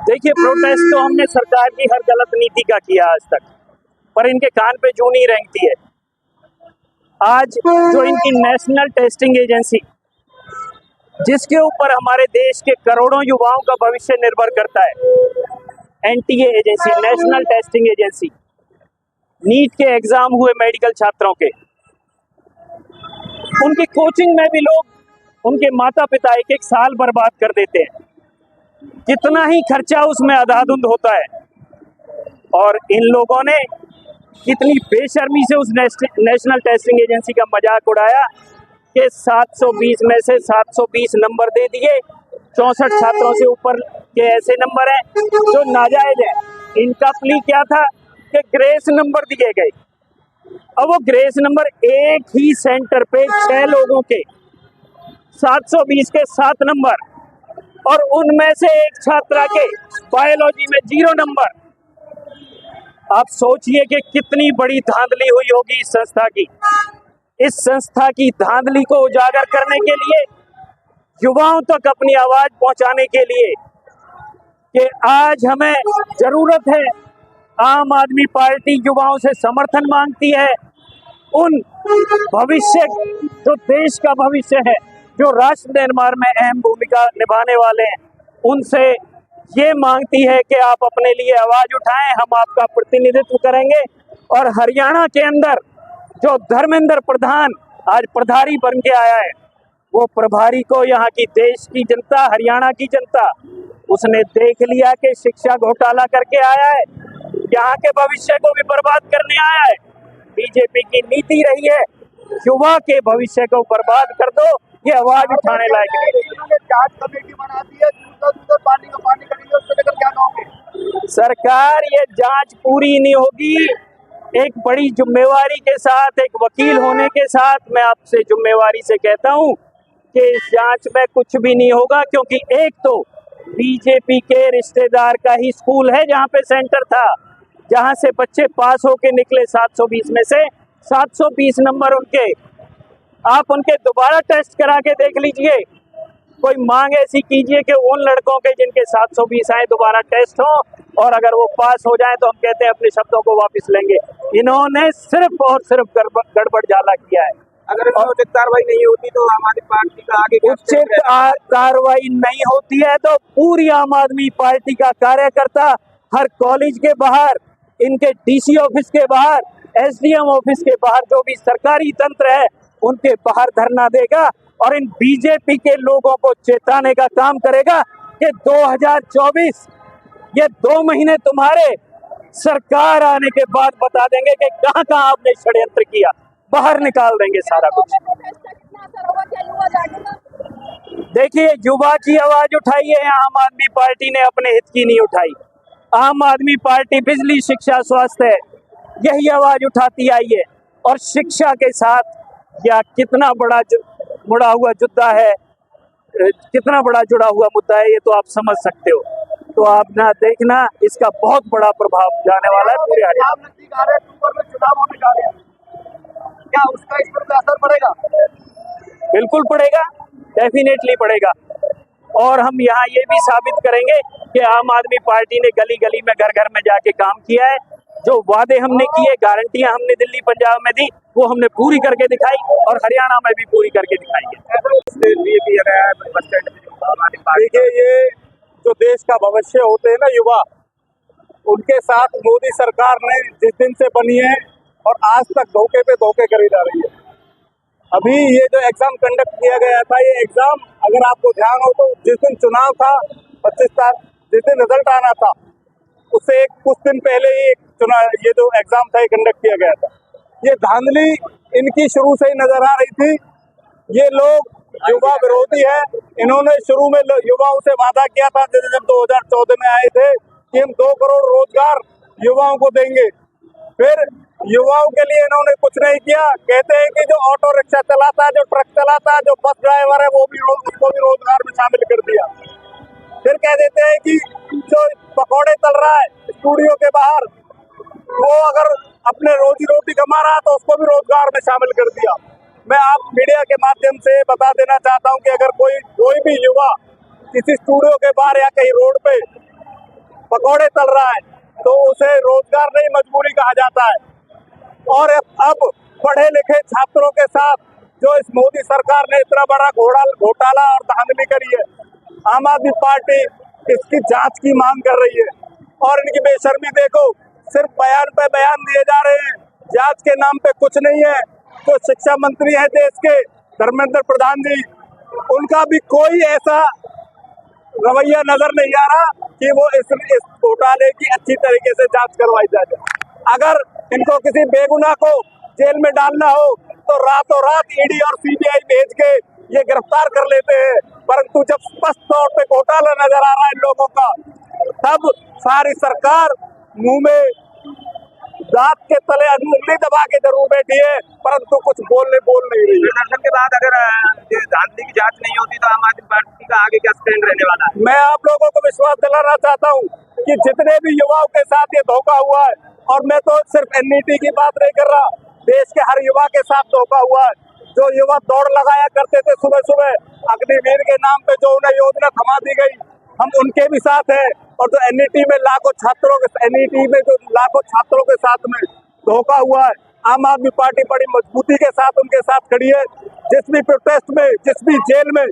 देखिए, प्रोटेस्ट तो हमने सरकार की हर गलत नीति का किया आज तक, पर इनके कान पे जूं नहीं रेंगती है। आज जो इनकी नेशनल टेस्टिंग एजेंसी, जिसके ऊपर हमारे देश के करोड़ों युवाओं का भविष्य निर्भर करता है, NTA agency, national testing agency, NEET के एग्जाम हुए मेडिकल छात्रों के, उनकी कोचिंग में भी लोग, उनके माता पिता एक एक साल बर्बाद कर देते हैं। कितना ही खर्चा उसमें अंधाधुंध होता है, और इन लोगों ने कितनी बेशर्मी से उस नेशनल टेस्टिंग एजेंसी का मजाक उड़ाया कि 720 में से 720 नंबर दे दिए। 64 छात्रों से ऊपर के ऐसे नंबर हैं जो नाजायज हैं। इनका प्ली क्या था कि ग्रेस नंबर दिए गए। अब वो ग्रेस नंबर एक ही सेंटर पे 6 लोगों के 720 के 7 नंबर, और उनमें से एक छात्रा के बायोलॉजी में 0 नंबर। आप सोचिए कि कितनी बड़ी धांधली हुई होगी इस संस्था की। इस संस्था की धांधली को उजागर करने के लिए, युवाओं तक अपनी आवाज पहुंचाने के लिए कि आज हमें जरूरत है, आम आदमी पार्टी युवाओं से समर्थन मांगती है। उन भविष्य, जो देश का भविष्य है, जो राष्ट्र निर्माण में अहम भूमिका निभाने वाले हैं, उनसे ये मांगती है कि आप अपने लिए आवाज उठाएं, हम आपका प्रतिनिधित्व करेंगे। और हरियाणा के अंदर जो धर्मेंद्र प्रधान आज प्रभारी बन के आया है, वो प्रभारी को यहाँ की देश की जनता, हरियाणा की जनता, उसने देख लिया कि शिक्षा घोटाला करके आया है, यहाँ के भविष्य को भी बर्बाद करने आया है। बीजेपी की नीति रही है युवा के भविष्य को बर्बाद कर दो, ये आवाज उठाने लायक नहीं। जांच कमेटी बना दी है, पानी का पानी करेंगे, उसको लेकर क्या कहोगे? सरकार, ये जांच पूरी नहीं होगी। एक बड़ी जिम्मेवारी के साथ, एक वकील होने के साथ मैं आपसे जिम्मेवारी से कहता हूं कि इस जांच में कुछ भी नहीं होगा, क्योंकि एक तो बीजेपी के रिश्तेदार का ही स्कूल है जहां पे सेंटर था, जहां से बच्चे पास होके निकले 720 में से 720 नंबर उनके। आप उनके दोबारा टेस्ट करा के देख लीजिए। कोई मांग ऐसी कीजिए कि उन लड़कों के जिनके 720 आए दोबारा टेस्ट हो, और अगर वो पास हो जाए तो हम कहते हैं अपने शब्दों को वापस लेंगे। इन्होंने सिर्फ और सिर्फ गड़बड़ झाला किया है। अगर उचित कार्रवाई नहीं होती तो आम आदमी पार्टी का आगे उचित कार्रवाई नहीं होती है तो पूरी आम आदमी पार्टी का कार्यकर्ता हर कॉलेज के बाहर, इनके डीसी ऑफिस के बाहर, एसडीएम ऑफिस के बाहर, जो भी सरकारी तंत्र है उनके बाहर धरना देगा, और इन बीजेपी के लोगों को चेताने का काम करेगा कि 2024, ये 2 महीने तुम्हारे सरकार आने के बाद बता देंगे कि कहां कहां आपने षड्यंत्र किया। बाहर निकाल देंगे सारा कुछ। देखिए, युवा की आवाज उठाई है आम आदमी पार्टी ने, अपने हित की नहीं उठाई। आम आदमी पार्टी बिजली, शिक्षा, स्वास्थ्य, यही आवाज उठाती आई है। और शिक्षा के साथ या कितना बड़ा जुड़ा हुआ मुद्दा है, कितना बड़ा जुड़ा हुआ मुद्दा है, ये तो आप समझ सकते हो। तो आप ना देखना, इसका बहुत बड़ा प्रभाव जाने वाला है पूरे हरियाणा। चुनाव होने जा रहे हैं, क्या उसका इस पर असर पड़ेगा? बिल्कुल पड़ेगा, डेफिनेटली पड़ेगा। और हम यहाँ ये भी साबित करेंगे कि आम आदमी पार्टी ने गली गली में, घर घर में जाके काम किया है। जो वादे हमने किए, गारंटियां हमने दिल्ली पंजाब में दी, वो हमने पूरी करके दिखाई, और हरियाणा में भी पूरी करके दिखाएंगे। देखिए, ये जो देश का भविष्य होते हैं ना युवा, उनके साथ मोदी सरकार ने जिस दिन से बनी है और आज तक धोखे पे धोखे करी जा रही है। अभी ये जो एग्जाम कंडक्ट किया गया था, ये एग्जाम अगर आपको ध्यान हो तो जिस दिन चुनाव था 25 तारीख, जिस दिन रिजल्ट आना था, उससे कुछ दिन पहले ही ये जो एग्जाम था ये कंडक्ट किया गया था। ये धांधली इनकी शुरू से ही नजर आ रही थी। ये लोग युवा विरोधी है। इन्होंने शुरू में युवाओं से वादा किया था, जब 2014 में आए थे, कि हम 2 करोड़ रोजगार युवाओं को देंगे। फिर युवाओं के लिए इन्होंने कुछ नहीं किया। कहते हैं कि जो ऑटो रिक्शा चलाता, जो ट्रक चलाता, जो बस ड्राइवर है, उसको भी रोजगार में शामिल कर दिया। फिर कह देते हैं कि जो पकौड़े तल रहा है स्टूडियो के बाहर, वो अगर अपने रोजी रोटी कमा रहा तो उसको भी रोजगार में शामिल कर दिया। मैं आप मीडिया के माध्यम से बता देना चाहता हूं कि अगर कोई भी युवा किसी स्टूडियो के बाहर या कहीं रोड पे पकौड़े तल रहा है तो उसे रोजगार नहीं मजबूरी कहा जाता है। और अब पढ़े लिखे छात्रों के साथ जो इस मोदी सरकार ने इतना बड़ा घोटाला और धांधली करी है, आम आदमी पार्टी इसकी जांच की मांग कर रही है। और इनकी बेशर्मी देखो, सिर्फ बयान पे बयान दिए जा रहे हैं, जांच के नाम पे कुछ नहीं है। जो शिक्षा मंत्री है देश के धर्मेंद्र प्रधान जी, उनका भी कोई ऐसा रवैया नजर नहीं आ रहा कि वो इस घोटाले की अच्छी तरीके से जांच करवाई जाए। अगर इनको किसी बेगुनाह को जेल में डालना हो तो रातों रात ईडी और सीबीआई भेज के ये गिरफ्तार कर लेते हैं, परंतु जब स्पष्ट तौर पे घोटाला नजर आ रहा है इन लोगों का, तब सारी सरकार मुंह में दांत के तले उंगली दबा के जरूर बैठी है, परंतु कुछ बोल नहीं रही है। प्रदर्शन के बाद अगर धांधली की जांच नहीं होती तो आम आदमी पार्टी का आगे क्या स्टैंड रहने वाला है? मैं आप लोगों को विश्वास दिलाना चाहता हूँ कि जितने भी युवाओं के साथ ये धोखा हुआ है, और मैं तो सिर्फ एनईटी की बात नहीं कर रहा, देश के हर युवा के साथ धोखा हुआ है। जो युवा दौड़ लगाया करते थे सुबह सुबह अग्निवीर के नाम पे, जो उन्हें योजना थमा दी गई, हम उनके भी साथ हैं। और जो एनईटी में लाखों छात्रों के साथ में धोखा हुआ है, आम आदमी पार्टी बड़ी मजबूती के साथ उनके साथ खड़ी है। जिस भी प्रोटेस्ट में, जिस भी जेल में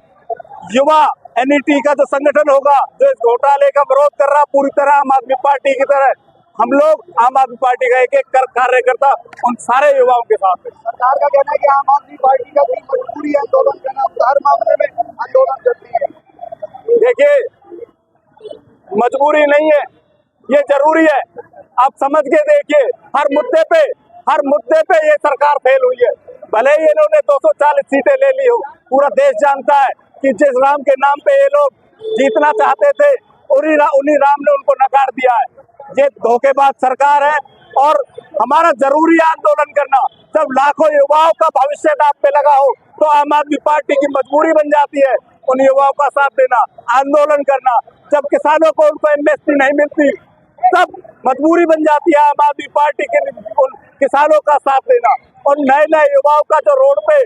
युवा एनईटी का जो संगठन होगा जो इस घोटाले का विरोध कर रहा, पूरी तरह आम आदमी पार्टी की तरह हम लोग आम आदमी पार्टी का एक एक कार्यकर्ता उन सारे युवाओं के साथ है। सरकार का कहना है कि आम आदमी पार्टी का भी मजबूरी है आंदोलन करना, हर मामले में आंदोलन करती है। देखिए, मजबूरी नहीं है, ये जरूरी है। आप समझ के देखिए, हर मुद्दे पे ये सरकार फेल हुई है। भले ही इन्होंने 240 सीटें ले ली हो, पूरा देश जानता है कि जिस राम के नाम पे ये लोग जीतना चाहते थे, उन्हीं राम ने उनको नकार दिया है। ये धोखेबाज सरकार है और हमारा जरूरी आंदोलन करना। जब लाखों युवाओं का भविष्य दांव पे लगा हो तो आम आदमी पार्टी की मजबूरी बन जाती है उन युवाओं का साथ देना, आंदोलन करना। जब किसानों को उनको एमएसपी नहीं मिलती, तब मजबूरी बन जाती है आम आदमी पार्टी के उन किसानों का साथ देना। और नए युवाओं का जो रोड पे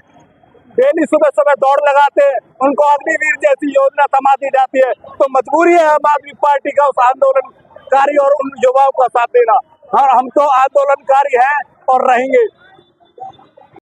डेली सुबह सुबह दौड़ लगाते हैं, उनको अग्निवीर जैसी योजना थमा दी जाती है, तो मजबूरी है आम आदमी पार्टी का उस आंदोलनकारी और उन युवाओं का साथ देना। हाँ, हम तो आंदोलनकारी हैं और रहेंगे।